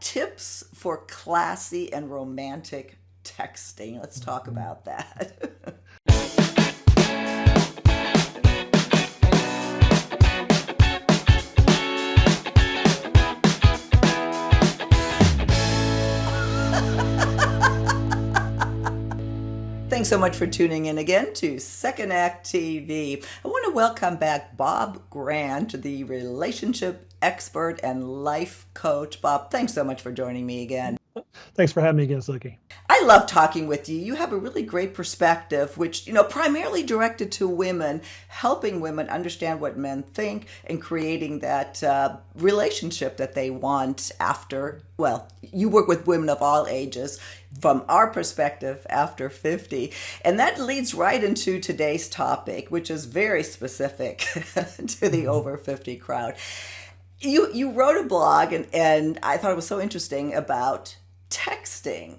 Tips for classy and romantic texting. Let's talk about that. Thanks so much for tuning in again to Second Act TV. I want to welcome back Bob Grant, the relationship expert and life coach. Bob, thanks so much for joining me again. Thanks for having me again, Suki. I love talking with you. You have a really great perspective, which, primarily directed to women, helping women understand what men think and creating that relationship that they want after, well, you work with women of all ages from our perspective after 50. And that leads right into today's topic, which is very specific to the over 50 crowd. You wrote a blog, and I thought it was so interesting about texting.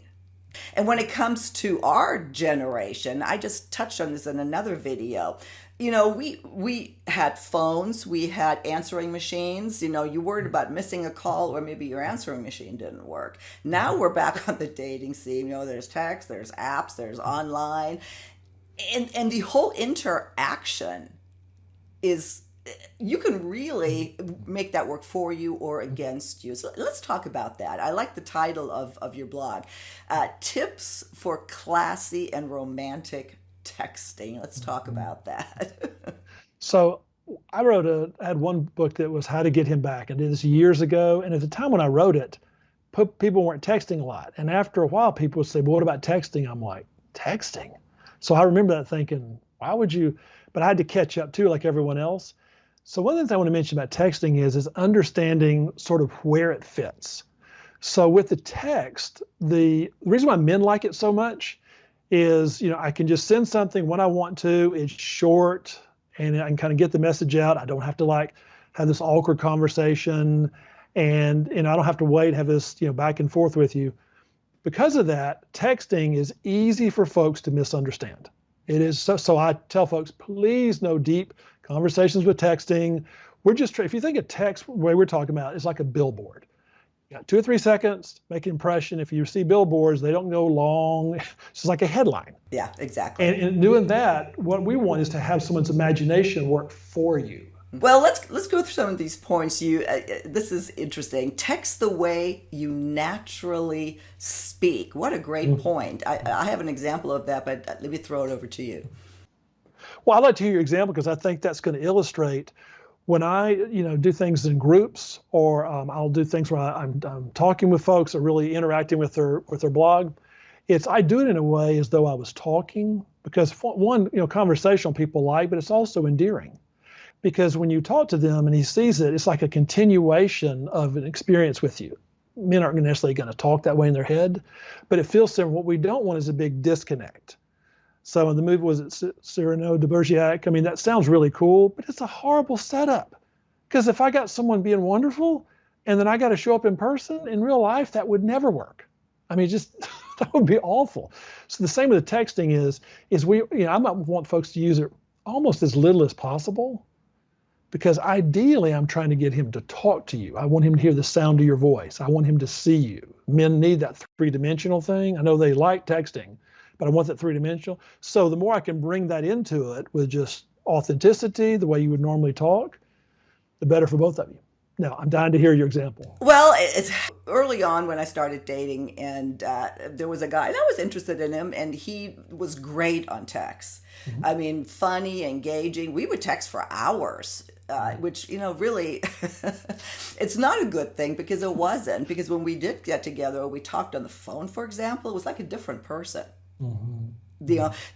And when it comes to our generation, I just touched on this in another video. We had phones, we had answering machines. You worried about missing a call or maybe your answering machine didn't work. Now we're back on the dating scene. There's text, there's apps, there's online. And the whole interaction is, you can really make that work for you or against you. So let's talk about that. I like the title of your blog, Tips for Classy and Romantic Texting. Let's talk about that. So I had one book that was How to Get Him Back. I did this years ago. And at the time when I wrote it, people weren't texting a lot. And after a while, people would say, well, what about texting? I'm like, texting? So I remember that thinking, why would you? But I had to catch up too, like everyone else. So one of the things I want to mention about texting is understanding sort of where it fits. So with the text, the reason why men like it so much is, I can just send something when I want to. It's short and I can kind of get the message out. I don't have to have this awkward conversation, and I don't have to wait, have this back and forth with you. Because of that, texting is easy for folks to misunderstand. It is so I tell folks, please no deep conversations with texting. If you think of text, the way we're talking about, it's like a billboard. You got 2 or 3 seconds, make an impression. If you see billboards, they don't go long. It's just like a headline. Yeah, exactly. And in doing that, what we want is to have someone's imagination work for you. Well, let's go through some of these points. This is interesting. Text the way you naturally speak. What a great point. I have an example of that, but let me throw it over to you. Well, I'd like to hear your example because I think that's going to illustrate when I, do things in groups, or I'll do things where I'm talking with folks or really interacting with their blog. I do it in a way as though I was talking, because one, conversational people like, but it's also endearing. Because when you talk to them and he sees it, it's like a continuation of an experience with you. Men aren't necessarily going to talk that way in their head, but it feels similar. What we don't want is a big disconnect. So in the movie, was it Cyrano de Bergerac? I mean, that sounds really cool, but it's a horrible setup. Because if I got someone being wonderful and then I got to show up in person, in real life, that would never work. I mean, that would be awful. So the same with the texting is I might want folks to use it almost as little as possible. Because ideally, I'm trying to get him to talk to you. I want him to hear the sound of your voice. I want him to see you. Men need that three-dimensional thing. I know they like texting, but I want that three-dimensional. So the more I can bring that into it with just authenticity, the way you would normally talk, the better for both of you. Now, I'm dying to hear your example. Well, it's early on when I started dating, and there was a guy, and I was interested in him, and he was great on text. Mm-hmm. I mean, funny, engaging. We would text for hours. Which, really, it's not a good thing, because it wasn't. Because when we did get together, or we talked on the phone, for example, it was like a different person. Mm-hmm.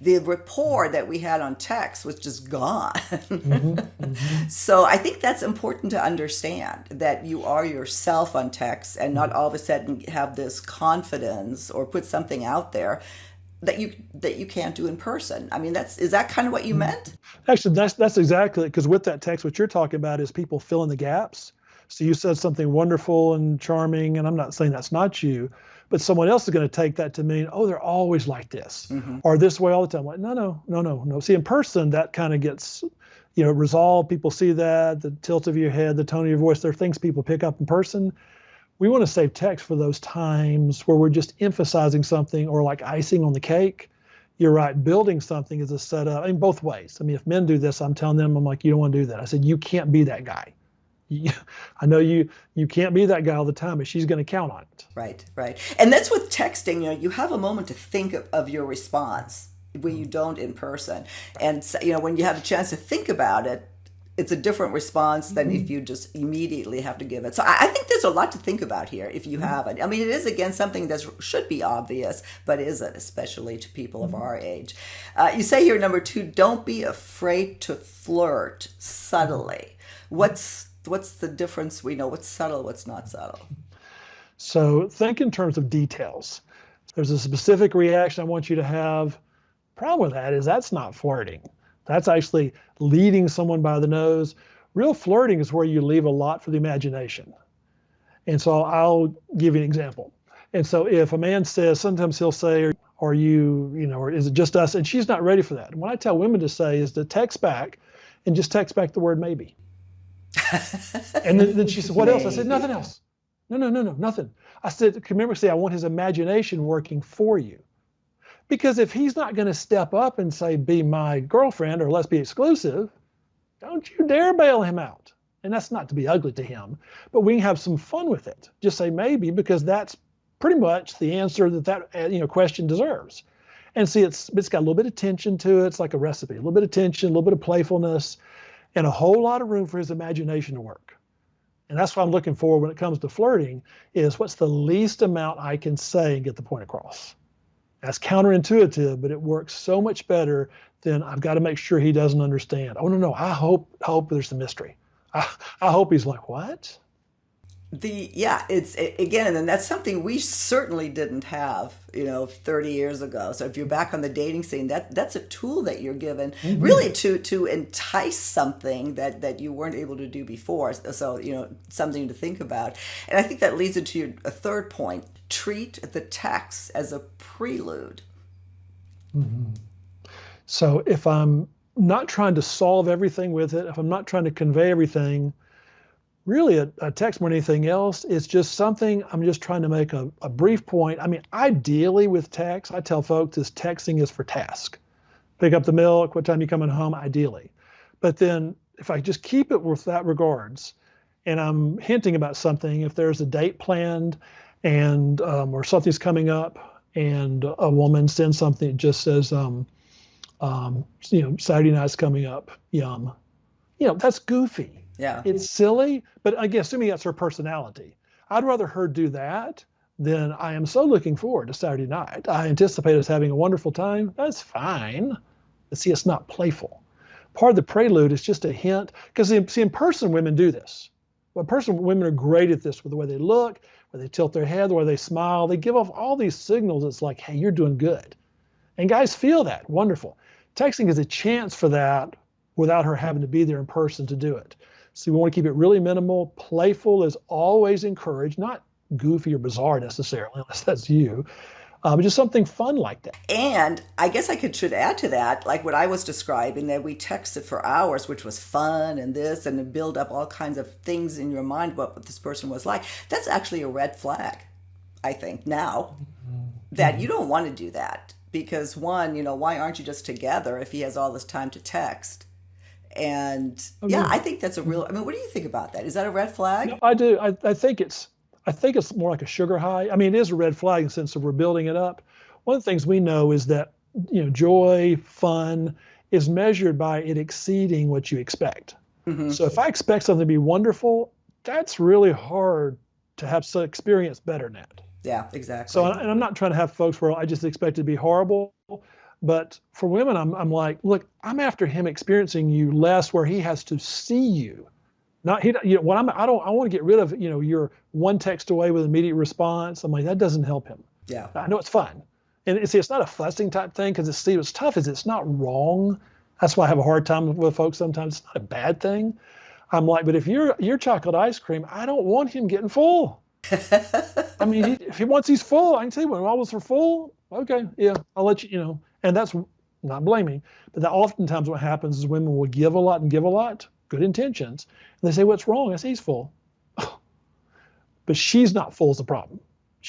The rapport that we had on text was just gone. Mm-hmm. Mm-hmm. So I think that's important to understand, that you are yourself on text and not all of a sudden have this confidence or put something out there that you can't do in person. I mean, is that kind of what you meant? Actually, that's exactly it. Because with that text, what you're talking about is people fill in the gaps. So you said something wonderful and charming, and I'm not saying that's not you, but someone else is going to take that to mean, oh, they're always like this, mm-hmm. or this way all the time. Like, no. See, in person, that kind of gets, resolved. People see that, the tilt of your head, the tone of your voice. There are things people pick up in person. we want to save text for those times where we're just emphasizing something or like icing on the cake. You're right. Building something is a setup. I mean, both ways. I mean, if men do this, I'm telling them, I'm like, you don't want to do that. I said, you can't be that guy. I know you can't be that guy all the time, but she's going to count on it. Right, right. And that's with texting, you have a moment to think of your response when you don't in person. And, when you have a chance to think about it, it's a different response than if you just immediately have to give it. So I think there's a lot to think about here if you haven't. I mean, it is, again, something that should be obvious, but isn't, especially to people of our age. You say here, number 2, don't be afraid to flirt subtly. What's the difference? We know what's subtle, what's not subtle. So think in terms of details. There's a specific reaction I want you to have. Problem with that is that's not flirting. That's actually leading someone by the nose. Real flirting is where you leave a lot for the imagination. And so I'll give you an example. And so if a man says, sometimes he'll say, are you, or is it just us? And she's not ready for that. And what I tell women to say is to text back and just text back the word maybe. And then she said, what else? I said, nothing else. No, nothing. I said, remember, I want his imagination working for you. Because if he's not going to step up and say, be my girlfriend or let's be exclusive, don't you dare bail him out. And that's not to be ugly to him, but we can have some fun with it. Just say maybe, because that's pretty much the answer that question deserves. And see, it's got a little bit of tension to it. It's like a recipe, a little bit of tension, a little bit of playfulness, and a whole lot of room for his imagination to work. And that's what I'm looking for when it comes to flirting is what's the least amount I can say and get the point across. That's counterintuitive, but it works so much better than I've got to make sure he doesn't understand. Oh, no, I hope there's a mystery. I hope he's like, what? It's again, and that's something we certainly didn't have, 30 years ago. So if you're back on the dating scene, that's a tool that you're given really to entice something that you weren't able to do before. So, something to think about. And I think that leads into a third point. Treat the text as a prelude. Mm-hmm. So if I'm not trying to solve everything with it, if I'm not trying to convey everything, really a text more than anything else is just something I'm just trying to make a brief point. I mean, ideally with text, I tell folks this texting is for task. Pick up the milk, what time you coming home, ideally. But then if I just keep it with that regards, and I'm hinting about something, if there's a date planned and or something's coming up and a woman sends something that just says, Saturday night's coming up, yum. That's goofy. Yeah. It's silly, but I guess assuming that's her personality, I'd rather her do that than I am so looking forward to Saturday night. I anticipate us having a wonderful time. That's fine. But see, it's not playful. Part of the prelude is just a hint, because in person, women do this. Women are great at this with the way they look, where they tilt their head, the way they smile. They give off all these signals. It's like, hey, you're doing good. And guys feel that. Wonderful. Texting is a chance for that without her having to be there in person to do it. So we want to keep it really minimal. Playful is always encouraged, not goofy or bizarre necessarily, unless that's you, but just something fun like that. And I guess should add to that, like what I was describing, that we texted for hours, which was fun and this, and to build up all kinds of things in your mind what this person was like. That's actually a red flag, I think, now, that you don't want to do that. Because one, why aren't you just together if he has all this time to text? And I think that's a real, what do you think about that? Is that a red flag? No, I do. I think it's more like a sugar high. I mean, it is a red flag in the sense of we're building it up. One of the things we know is that, joy, fun is measured by it exceeding what you expect. Mm-hmm. So if I expect something to be wonderful, that's really hard to have some experience better than that. Yeah, exactly. So, and I'm not trying to have folks where I just expect it to be horrible. But for women, I'm like, look, I'm after him experiencing you less, where he has to see you. Not he, I want to get rid of, you're one text away with immediate response. I'm like, that doesn't help him. Yeah. I know it's fun. And it's not a fussing type thing, because what's tough is it's not wrong. That's why I have a hard time with folks sometimes. It's not a bad thing. I'm like, but if you're chocolate ice cream, I don't want him getting full. I mean, if he wants he's full, I can say, when all of us are full, okay, yeah, I'll let you, And that's not blaming, but that oftentimes what happens is women will give a lot, good intentions, and they say, what's wrong? I say, he's full. But but she's not full is the problem.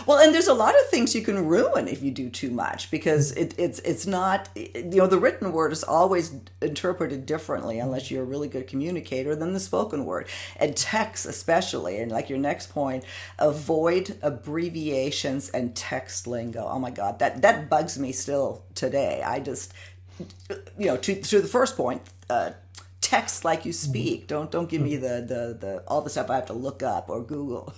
Well, and there's a lot of things you can ruin if you do too much, because it's not, the written word is always interpreted differently unless you're a really good communicator than the spoken word. And text especially, and like your next point, avoid abbreviations and text lingo. Oh my God, that bugs me still today. I just, to the first point, text like you speak. Don't give me the all the stuff I have to look up or Google.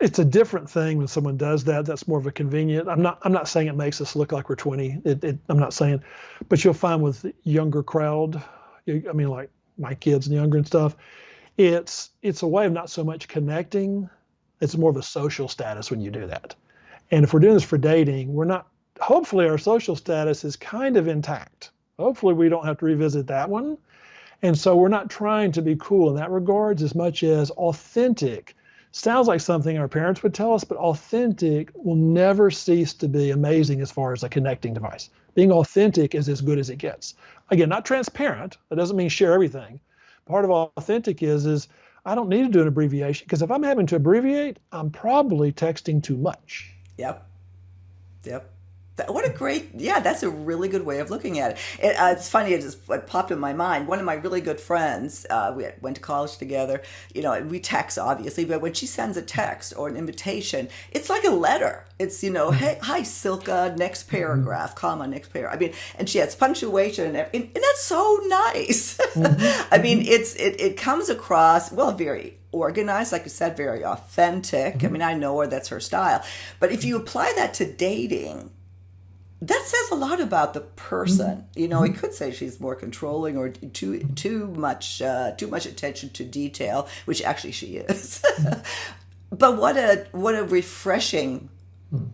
It's a different thing when someone does that. That's more of a convenient. I'm not saying it makes us look like we're 20. I'm not saying, but you'll find with younger crowd, I mean, like my kids and younger and stuff, it's a way of not so much connecting. It's more of a social status when you do that. And if we're doing this for dating, hopefully our social status is kind of intact. Hopefully we don't have to revisit that one. And so we're not trying to be cool in that regards as much as authentic. Sounds like something our parents would tell us, but authentic will never cease to be amazing as far as a connecting device. Being authentic is as good as it gets. Again, not transparent. That doesn't mean share everything. Part of authentic is I don't need to do an abbreviation, because if I'm having to abbreviate, I'm probably texting too much. Yep. What a great, that's a really good way of looking at it. It's funny, it popped in my mind. One of my really good friends, we went to college together, and we text obviously, but when she sends a text or an invitation, it's like a letter. It's, hey, hi Silka, next paragraph, comma, next paragraph. I mean, and she has punctuation and that's so nice. I mean, it comes across, well, very organized, like you said, very authentic. I mean, I know her, that's her style. But if you apply that to dating, that says a lot about the person. It could say she's more controlling or too much attention to detail, which actually she is. But what a refreshing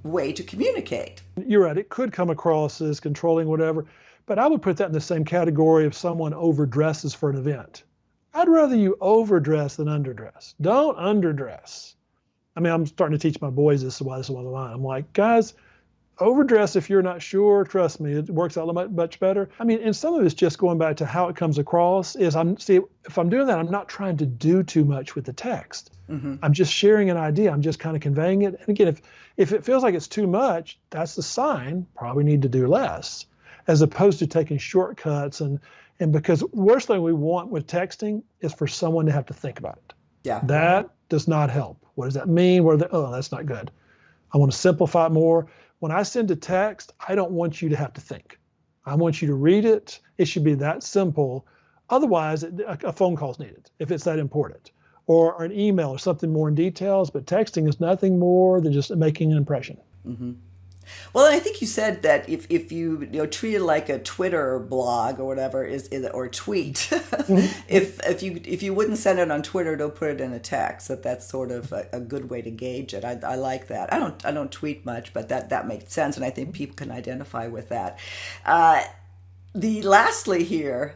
way to communicate. You're right. It could come across as controlling, whatever. But I would put that in the same category if someone overdresses for an event. I'd rather you overdress than underdress. Don't underdress. I mean, I'm starting to teach my boys this is why this is one of the line. I'm like, guys, overdress if you're not sure. Trust me, it works out much better. I mean, and some of it's just going back to how it comes across is if I'm doing that, I'm not trying to do too much with the text. I'm just sharing an idea. I'm just kind of conveying it. And again, if it feels like it's too much, that's the sign. Probably need to do less, as opposed to taking shortcuts and because worst thing we want with texting is for someone to have to think about it. Yeah. That does not help. What does that mean? That's not good. I want to simplify it more. When I send a text, I don't want you to have to think. I want you to read it. It should be that simple. Otherwise, a phone call is needed if it's that important, or an email or something more in details. But texting is nothing more than just making an impression. Well, I think you said that if you treat it like a Twitter blog or whatever or tweet, if you wouldn't send it on Twitter, don't put it in a text. That's sort of a good way to gauge it. I like that. I don't tweet much, but that makes sense, and I think people can identify with that. Lastly here.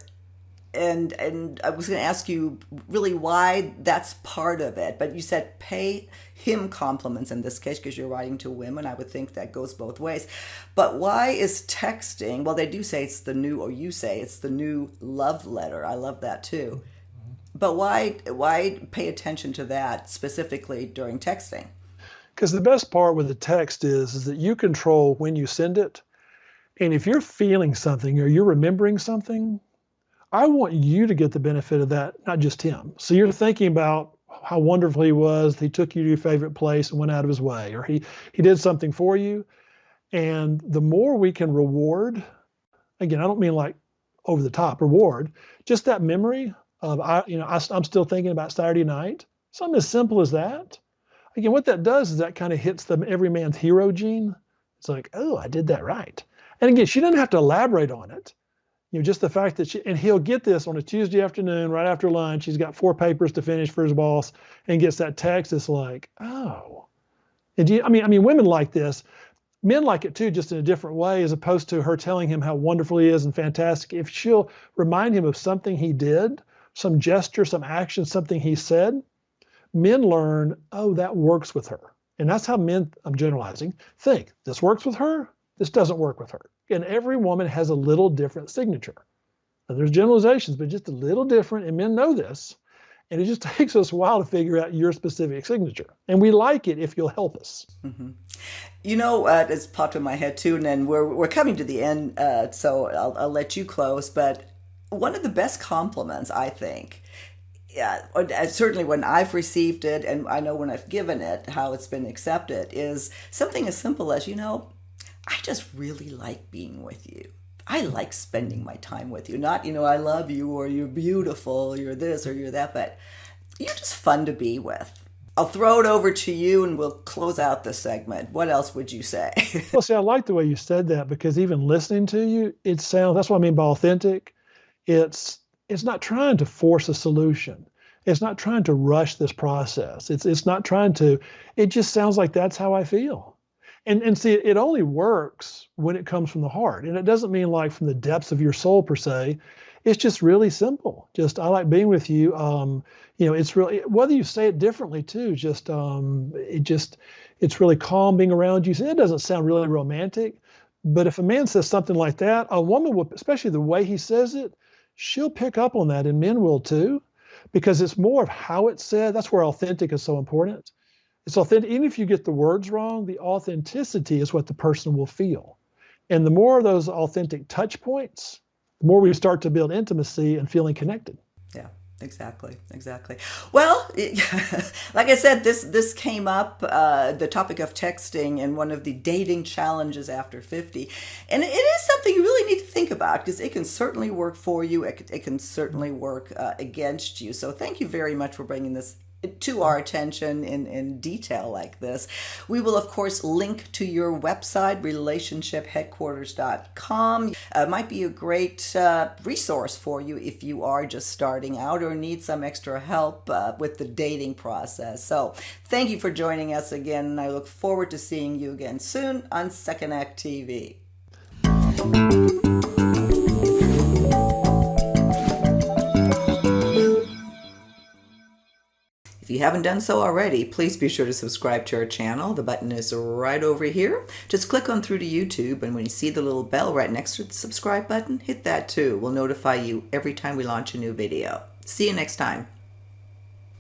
And I was going to ask you really why that's part of it, but you said pay him compliments in this case because you're writing to women. I would think that goes both ways. But why is texting, well, they do say it's the new, or you say it's the new love letter. I love that too. But why pay attention to that specifically during texting? Because the best part with the text is that you control when you send it. And if you're feeling something or you're remembering something, I want you to get the benefit of that, not just him. So you're thinking about how wonderful he was. He took you to your favorite place and went out of his way, or he did something for you. And the more we can reward, again, I don't mean like over the top reward, just that memory of, I'm still thinking about Saturday night. Something as simple as that. Again, what that does is that kind of hits every man's hero gene. It's like, oh, I did that right. And again, she doesn't have to elaborate on it. Just the fact that and he'll get this on a Tuesday afternoon, right after lunch. He's got 4 papers to finish for his boss and gets that text. It's like, oh. And I mean, women like this. Men like it too, just in a different way, as opposed to her telling him how wonderful he is and fantastic. If she'll remind him of something he did, some gesture, some action, something he said, men learn, oh, that works with her. And that's how men, I'm generalizing, think. This works with her. This doesn't work with her. And every woman has a little different signature. Now, there's generalizations, but just a little different, and men know this. And it just takes us a while to figure out your specific signature. And we like it if you'll help us. Mm-hmm. You know, it's popped in my head too, and then we're coming to the end, so I'll let you close. But one of the best compliments, I think, yeah, certainly when I've received it, and I know when I've given it, how it's been accepted, is something as simple as, I just really like being with you. I like spending my time with you. Not, I love you, or you're beautiful, you're this or you're that, but you're just fun to be with. I'll throw it over to you and we'll close out this segment. What else would you say? Well, see, I like the way you said that, because even listening to you, that's what I mean by authentic. It's not trying to force a solution. It's not trying to rush this process. It's not trying to, it just sounds like that's how I feel. And see, it only works when it comes from the heart. And it doesn't mean like from the depths of your soul per se. It's just really simple. Just, I like being with you. It's really, whether you say it differently too, it's really calm being around you. So it doesn't sound really romantic, but if a man says something like that, a woman will, especially the way he says it, she'll pick up on that, and men will too, because it's more of how it's said. That's where authentic is so important. It's authentic. Even if you get the words wrong, the authenticity is what the person will feel. And the more of those authentic touch points, the more we start to build intimacy and feeling connected. Yeah, exactly. Well, like I said, this came up, the topic of texting, and one of the dating challenges after 50. And it is something you really need to think about, because it can certainly work for you. It can certainly work against you. So thank you very much for bringing this to our attention in detail like this. We will, of course, link to your website, relationshipheadquarters.com. Might be a great resource for you if you are just starting out or need some extra help with the dating process. So thank you for joining us again, and I look forward to seeing you again soon on Second Act TV. If you haven't done so already, please be sure to subscribe to our channel. The button is right over here. Just click on through to YouTube, and when you see the little bell right next to the subscribe button, hit that too. We'll notify you every time we launch a new video. See you next time.